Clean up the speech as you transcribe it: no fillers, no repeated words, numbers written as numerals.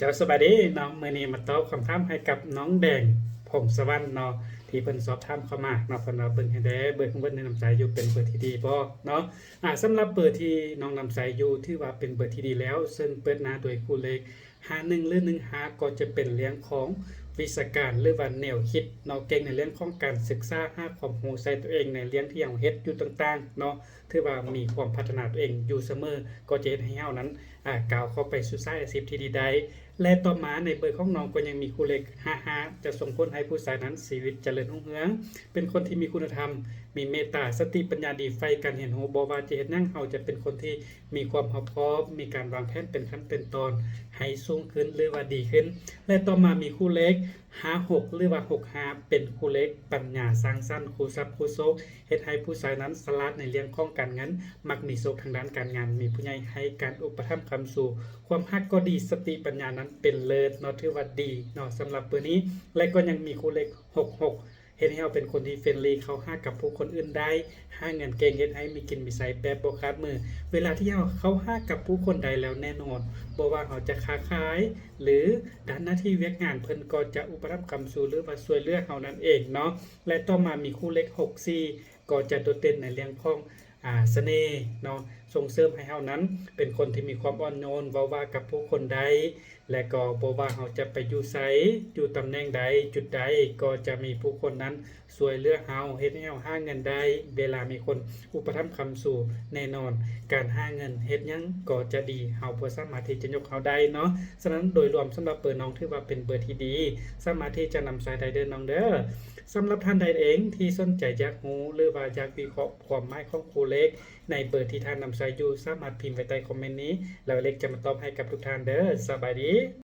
เจ้าสบายดีเนาะมื้อนี้มาตอบคำถามให้กับน้องแดงผมสวรรค์เนาะที่เพิ่นสอบถามเข้ามาเนาะเพิ่นว่าเบิ่งให้แด้เบิ่งเบิ่งในน้ำใจอยู่เป็นเบอร์ที่ดีบ่เนาะสำหรับเบอร์ที่น้องนำใจอยู่ถือว่าเป็นเบอร์ที่ดีแล้วซึ่งเปิดหน้าโดยคู่เลข51หรือ15ก็จะเป็นเรื่องของวิชาการหรือว่าแนวคิดเนาะเก่งในเรื่องของการศึกษาหาความรู้ใส่ตัวเองในเรื่องที่เฮาเฮ็ดอยู่ต่างๆเนาะถือว่ามีความพัฒนาตัวเองอยู่เสมอก็จะเฮ็ดให้เฮานั้นก้าวเข้าไปสู่สายอาชีพที่ดีได้และต่อมาในเบอร์ของน้องก็ยังมีคู่เลข55จะส่งผลให้ผู้ชายนั้นชีวิตเจริญรุ่งเรืองเป็นคนที่มีคุณธรรมมีเมตตาสติปัญญาดีใฝ่กันเห็นโหบ่ว่าจะเฮ็ดหยังเฮาจะเป็นคนที่มีความรอบคอบมีการวางแผนเป็นขั้นเป็นตอนให้สูงขึ้นหรือว่าดีขึ้นและต่อมามีคู่เลข56หรือว่า65เป็นคู่เลขปัญญาสร้างสรรค์คู่ทรัพย์คู่โชคเฮ็ดให้ผู้ชายนั้นฉลาดในเรื่องของการเงินมักมีโชคทางด้านการงานมีผู้ใหญ่ให้การอุปถัมภ์ค้ำสู่ความรักก็ดีสติปัญญานั้นเป็นเลิศเนาะถือว่าดีเนาะสำหรับเบอร์นี้และก็ยังมีคู่เลข66เฮ็ดให้เราเป็นคนที่เฟรนลี่เข้าหากับผู้คนอื่นได้หาเงินเก่งเฮ็ดให้มีกินมีใช้แบบบ่ขาดมือเวลาที่เราเข้าหากับผู้คนใดแล้วแน่นอนบ่ว่าเขาจะค้าขายหรือด้านหน้าที่เวียกงานเพิ่นก็จะอุปถัมภ์ค้ำสู่หรือว่าช่วยเหลือเฮานั่นเองเนาะและต่อมามีคู่เลข64ก็จะโดดเด่นในเรื่องของเสน่ห์เนาะส่งเสริมให้เฮานั้นเป็นคนที่มีความอ่อนโยนเว้าว่ากับผู้คนใดและก็บ่ว่าเฮาจะไปอยู่ไสอยู่ตำแหน่งใดจุดใดก็จะมีผู้คนนั้นช่วยเหลือเฮาเฮ็ดให้เฮาหาเงินได้เวลามีคนอุปถัมภ์ค้ำสู่แน่นอนการหาเงินเฮ็ดหยังก็จะดีเฮาบ่สามารถที่จะยกเฮาได้เนาะฉะนั้นโดยรวมสำหรับเบอร์น้องถือว่าเป็นเบอร์ที่ดีสามารถที่จะนำสายได้เด้อน้องเด้อสำหรับท่านใดเองที่สนใจอยากรู้หรือว่าอยากวิเคราะห์ความหมายของคู่เลขในเบอร์ที่ท่านนำใช้อยู่สามารถพิมพ์ไว้ใต้คอมเมนต์นี้แล้วเลขจะมาตอบให้กับทุกท่านเด้อสบายดี